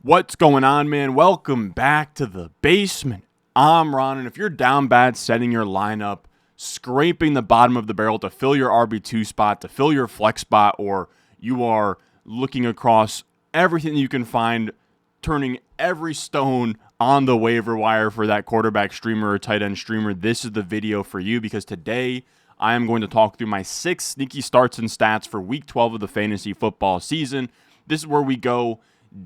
What's going on, man? Welcome back to the basement. I'm Ron, and if you're down bad setting your lineup, scraping the bottom of the barrel to fill your RB2 spot, to fill your flex spot, or you are looking across everything you can find, turning every stone on the waiver wire for that quarterback streamer or tight end streamer, this is the video for you, because today I am going to talk through my 6 sneaky starts and stats for Week 12 of the fantasy football season. This is where we go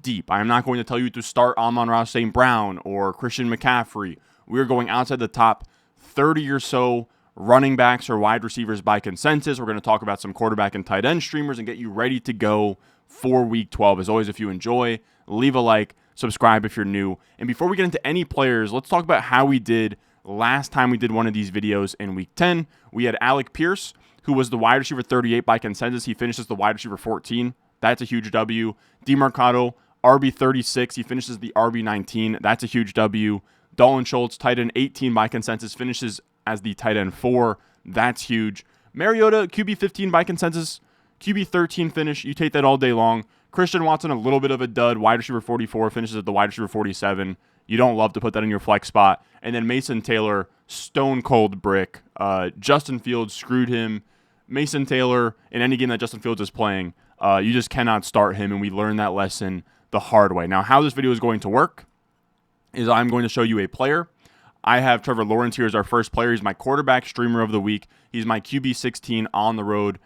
deep. I am not going to tell you to start Amon-Ra St. Brown or Christian McCaffrey. We are going outside the top 30 or so running backs or wide receivers by consensus. We're going to talk about some quarterback and tight end streamers and get you ready to go for Week 12. As always, if you enjoy, leave a like, subscribe if you're new. And before we get into any players, let's talk about how we did last time we did one of these videos in Week 10. We had Alec Pierce, who was the wide receiver 38 by consensus. He finishes the wide receiver 14. That's a huge W. DeMarcado, RB 36. He finishes the RB 19. That's a huge W. Dalton Schultz, tight end 18 by consensus, finishes as the tight end 4. That's huge. Mariota, QB 15 by consensus, QB 13 finish. You take that all day long. Christian Watson, a little bit of a dud. Wide receiver 44, finishes at the wide receiver 47. You don't love to put that in your flex spot. And then Mason Taylor, stone cold brick. Justin Fields screwed him. Mason Taylor, in any game that Justin Fields is playing, you just cannot start him, and we learned that lesson the hard way. Now, how this video is going to work is I'm going to show you a player. I have Trevor Lawrence here as our first player. He's my quarterback streamer of the week. He's my QB 16 on the road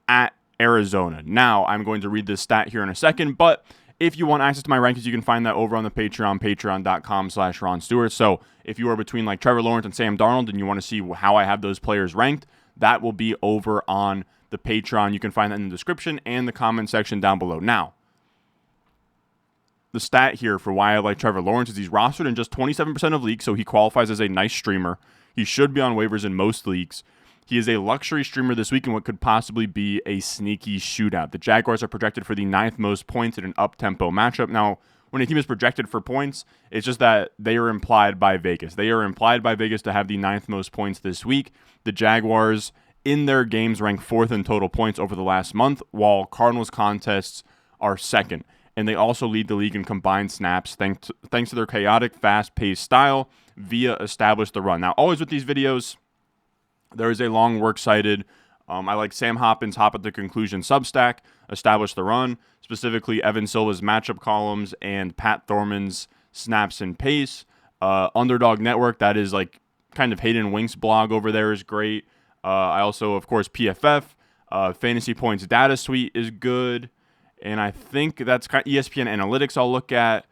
at Arizona. Now, I'm going to read this stat here in a second, but if you want access to my rankings, you can find that over on the Patreon, patreon.com/Ron Stewart. So if you are between like Trevor Lawrence and Sam Darnold and you want to see how I have those players ranked, that will be over on the Patreon. You can find that in the description and the comment section down below. Now, the stat here for why I like Trevor Lawrence is he's rostered in just 27% of leagues, so he qualifies as a nice streamer. He should be on waivers in most leagues. He is a luxury streamer this week in what could possibly be a sneaky shootout. The Jaguars are projected for the 9th most points in an up-tempo matchup. Now, when a team is projected for points, it's just that they are implied by Vegas. They are implied by Vegas to have the 9th most points this week. The Jaguars, in their games, rank 4th in total points over the last month, while Cardinals contests are 2nd. And they also lead the league in combined snaps thanks to their chaotic, fast-paced style via establish the run. Now, always with these videos, there is a long works cited. I like Sam Hoppin's Hop at the Conclusion Substack, establish the run, specifically Evan Silva's matchup columns and Pat Thorman's snaps and pace. Underdog Network, that is like kind of Hayden Wink's blog over there, is great. I also, of course, PFF. Fantasy Points Data Suite is good. And I think that's kind of ESPN Analytics I'll look at.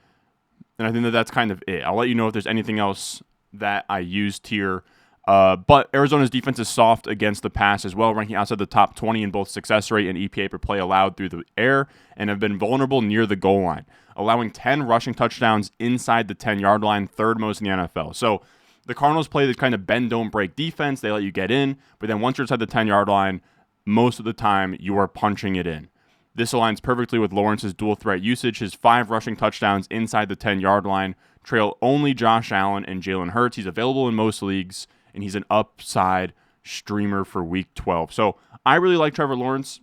And I think that's kind of it. I'll let you know if there's anything else that I used here. But Arizona's defense is soft against the pass as well, ranking outside the top 20 in both success rate and EPA per play allowed through the air, and have been vulnerable near the goal line, allowing 10 rushing touchdowns inside the 10-yard line, 3rd most in the NFL. So the Cardinals play this kind of bend, don't break defense. They let you get in, but then once you're inside the 10-yard line, most of the time you are punching it in. This aligns perfectly with Lawrence's dual threat usage. His 5 rushing touchdowns inside the 10-yard line trail only Josh Allen and Jalen Hurts. He's available in most leagues, and he's an upside streamer for Week 12. So I really like Trevor Lawrence.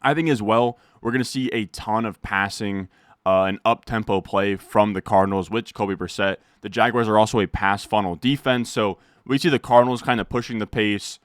I think as well, we're going to see a ton of passing and up-tempo play from the Cardinals with Jakobi Brissett. The Jaguars are also a pass funnel defense, so we see the Cardinals kind of pushing the pace,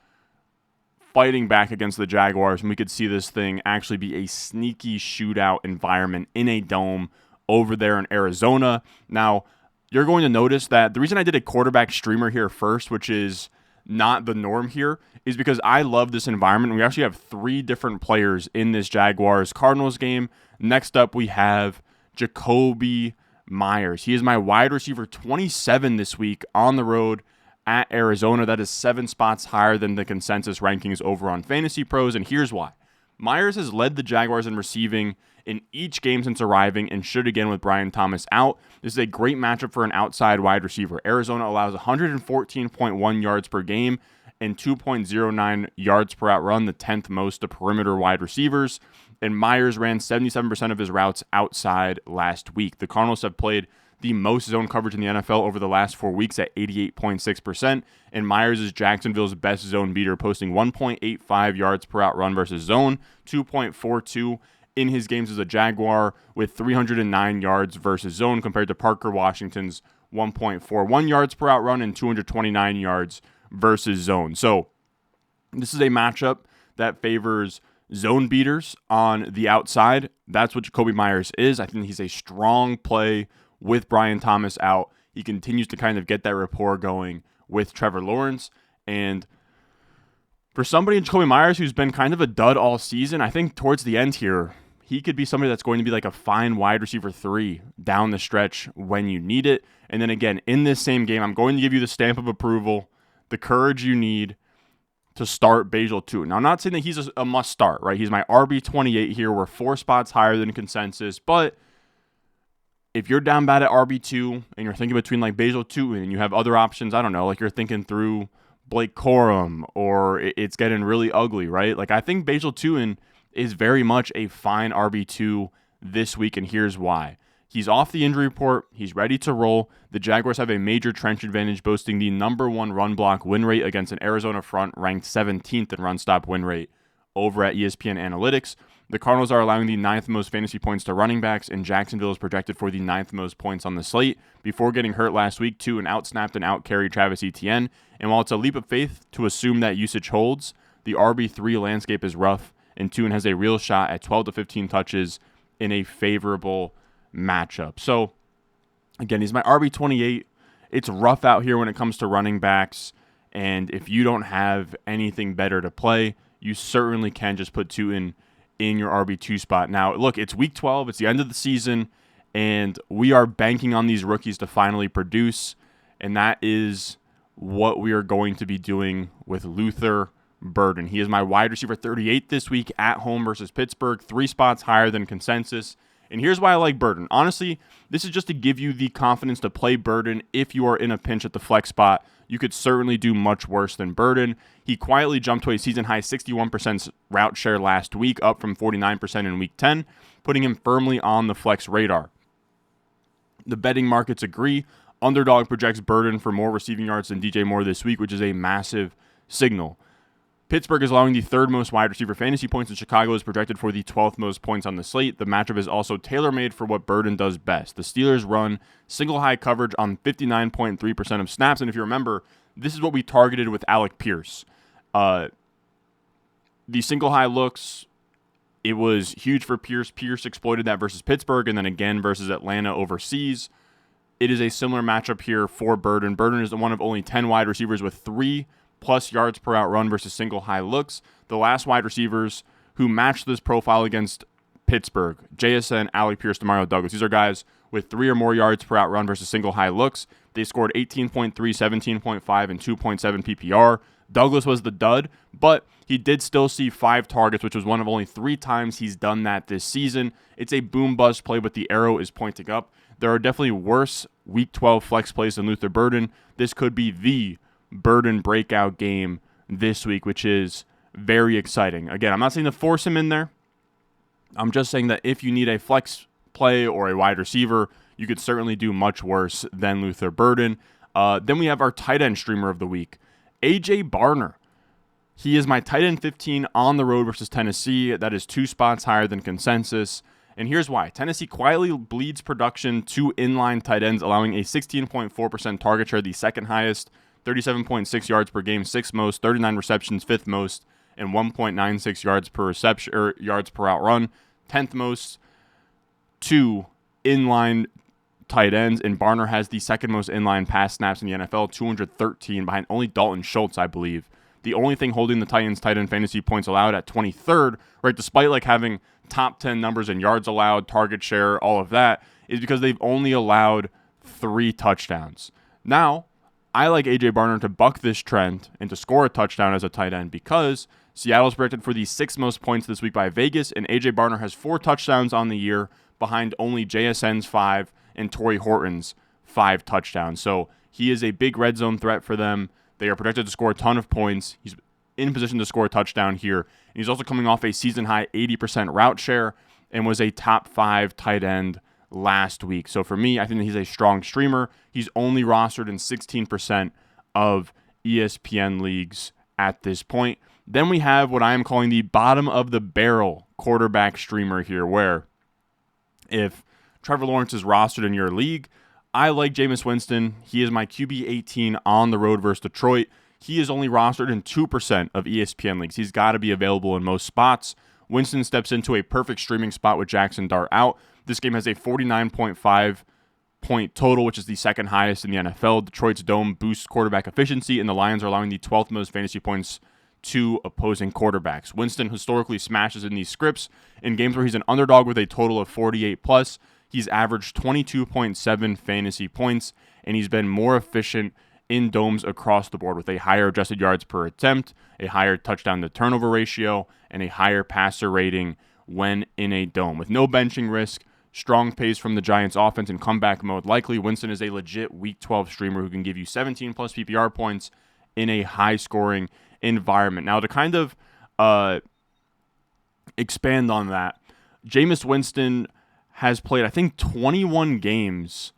fighting back against the Jaguars, and we could see this thing actually be a sneaky shootout environment in a dome over there in Arizona. Now, you're going to notice that the reason I did a quarterback streamer here first, which is not the norm here, is because I love this environment. We actually have 3 different players in this Jaguars-Cardinals game. Next up, we have Jakobi Meyers. He is my wide receiver 27 this week on the road at Arizona. That is 7 spots higher than the consensus rankings over on Fantasy Pros, and here's why. Myers has led the Jaguars in receiving in each game since arriving and should again with Brian Thomas out. This is a great matchup for an outside wide receiver. Arizona allows 114.1 yards per game and 2.09 yards per out run, the 10th most to perimeter wide receivers. And Myers ran 77% of his routes outside last week. The Cardinals have played the most zone coverage in the NFL over the last 4 weeks at 88.6%, and Myers is Jacksonville's best zone beater, posting 1.85 yards per out run versus zone, 2.42 in his games as a Jaguar with 309 yards versus zone compared to Parker Washington's 1.41 yards per out run and 229 yards versus zone. So this is a matchup that favors zone beaters on the outside. That's what Jakobi Meyers is. I think he's a strong play with Brian Thomas out. He continues to kind of get that rapport going with Trevor Lawrence. And for somebody in Jakobi Meyers who's been kind of a dud all season, I think towards the end here, he could be somebody that's going to be like a fine wide receiver 3 down the stretch when you need it. And then again, in this same game, I'm going to give you the stamp of approval, the courage you need to start Bhayshul Tuten. Now, I'm not saying that he's a must start, right? He's my RB28 here. We're 4 spots higher than consensus. But if you're down bad at RB2 and you're thinking between like Bhayshul Tuten and you have other options, I don't know, like you're thinking through Blake Corum or it's getting really ugly, right? Like I think Bhayshul Tuten is very much a fine RB2 this week, and here's why. He's off the injury report. He's ready to roll. The Jaguars have a major trench advantage, boasting the #1 run block win rate against an Arizona front ranked 17th in run stop win rate over at ESPN Analytics. The Cardinals are allowing the 9th most fantasy points to running backs, and Jacksonville is projected for the 9th most points on the slate. Before getting hurt last week, Tuten outsnapped and outcarried Travis Etienne. And while it's a leap of faith to assume that usage holds, the RB3 landscape is rough, and Tuten has a real shot at 12 to 15 touches in a favorable matchup. So, again, he's my RB28. It's rough out here when it comes to running backs, and if you don't have anything better to play, you certainly can just put Tuten in your RB2 spot. Now, look, it's week 12. It's the end of the season, and we are banking on these rookies to finally produce, and that is what we are going to be doing with Luther Burden. He is my wide receiver 38 this week at home versus Pittsburgh, 3 spots higher than consensus. And here's why I like Burden. Honestly, this is just to give you the confidence to play Burden if you are in a pinch at the flex spot. You could certainly do much worse than Burden. He quietly jumped to a season-high 61% route share last week, up from 49% in Week 10, putting him firmly on the flex radar. The betting markets agree. Underdog projects Burden for more receiving yards than DJ Moore this week, which is a massive signal. Pittsburgh is allowing the 3rd most wide receiver fantasy points, and Chicago is projected for the 12th most points on the slate. The matchup is also tailor-made for what Burden does best. The Steelers run single-high coverage on 59.3% of snaps, and if you remember, this is what we targeted with Alec Pierce. The single-high looks, it was huge for Pierce. Pierce exploited that versus Pittsburgh, and then again versus Atlanta overseas. It is a similar matchup here for Burden. Burden is one of only 10 wide receivers with 3+ yards per out run versus single high looks. The last wide receivers who matched this profile against Pittsburgh, JSN, Alec Pierce, Demario Douglas. These are guys with 3 or more yards per out run versus single high looks. They scored 18.3, 17.5, and 2.7 PPR. Douglas was the dud, but he did still see 5 targets, which was one of only 3 times he's done that this season. It's a boom-bust play, but the arrow is pointing up. There are definitely worse Week 12 flex plays than Luther Burden. This could be the Burden breakout game this week, which is very exciting. Again, I'm not saying to force him in there. I'm just saying that if you need a flex play or a wide receiver, you could certainly do much worse than Luther Burden. Then we have our tight end streamer of the week, AJ Barner. He is my tight end 15 on the road versus Tennessee. That is 2 spots higher than consensus. And here's why. Tennessee quietly bleeds production to inline tight ends, allowing a 16.4% target share, the 2nd highest, 37.6 yards per game, 6th most, 39 receptions, 5th most, and 1.96 yards per reception or yards per out run, 10th most. 2 inline tight ends, and Barner has the 2nd most inline pass snaps in the NFL, 213, behind only Dalton Schultz, I believe. The only thing holding the Titans' tight end fantasy points allowed at 23rd, right, despite like having top 10 numbers in yards allowed, target share, all of that, is because they've only allowed 3 touchdowns. Now, I like A.J. Barner to buck this trend and to score a touchdown as a tight end because Seattle's projected for the 6th most points this week by Vegas, and A.J. Barner has 4 touchdowns on the year behind only JSN's 5 and Torrey Horton's 5 touchdowns. So he is a big red zone threat for them. They are projected to score a ton of points. He's in position to score a touchdown here. And he's also coming off a season-high 80% route share and was a top 5 tight end last week. So for me, I think that he's a strong streamer. He's only rostered in 16% of ESPN leagues at this point. Then we have what I am calling the bottom of the barrel quarterback streamer here where if Trevor Lawrence is rostered in your league, I like Jameis Winston. He is my QB 18 on the road versus Detroit. He is only rostered in 2% of ESPN leagues. He's got to be available in most spots. Winston steps into a perfect streaming spot with Jackson Dart out. This game has a 49.5 point total, which is the second highest in the NFL. Detroit's dome boosts quarterback efficiency, and the Lions are allowing the 12th most fantasy points to opposing quarterbacks. Winston historically smashes in these scripts. In games where he's an underdog with a total of 48 plus, he's averaged 22.7 fantasy points, and he's been more efficient in domes across the board with a higher adjusted yards per attempt, a higher touchdown to turnover ratio, and a higher passer rating when in a dome. With no benching risk, strong pace from the Giants offense in comeback mode, likely Winston is a legit Week 12 streamer who can give you 17 plus PPR points in a high scoring environment. Now to kind of expand on that, Jameis Winston has played, I think, 21 games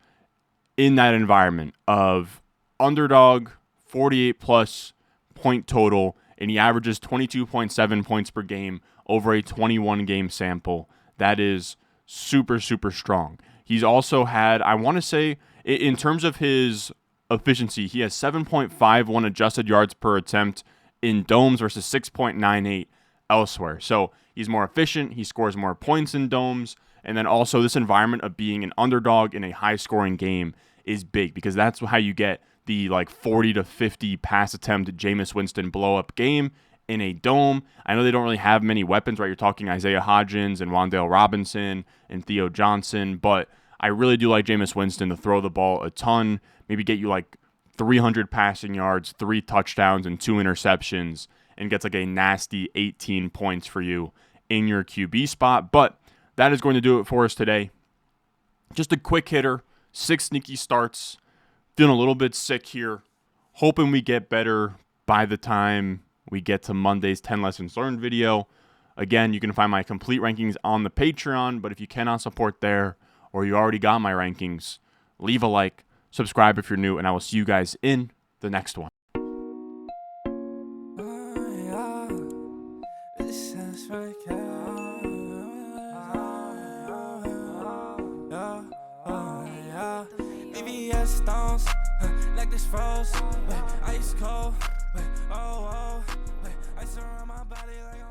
in that environment of underdog, 48 plus point total, and he averages 22.7 points per game over a 21 game sample. That is super, super strong. He's also had, I want to say, in terms of his efficiency, he has 7.51 adjusted yards per attempt in domes versus 6.98 elsewhere. So he's more efficient. He scores more points in domes. And then also this environment of being an underdog in a high-scoring game is big because that's how you get the 40 to 50 pass attempt Jameis Winston blow-up game in a dome. I know they don't really have many weapons, right? You're talking Isaiah Hodgins and Wan'Dale Robinson and Theo Johnson, but I really do like Jameis Winston to throw the ball a ton, maybe get you 300 passing yards, 3 touchdowns, and 2 interceptions, and gets a nasty 18 points for you in your QB spot. But that is going to do it for us today. Just a quick hitter, 6 sneaky starts. Feeling a little bit sick here. Hoping we get better by the time we get to Monday's 10 Lessons Learned video. Again, you can find my complete rankings on the Patreon, but if you cannot support there or you already got my rankings, leave a like, subscribe if you're new, and I will see you guys in the next one. Stones, like this froze, ice cold, ice around my body like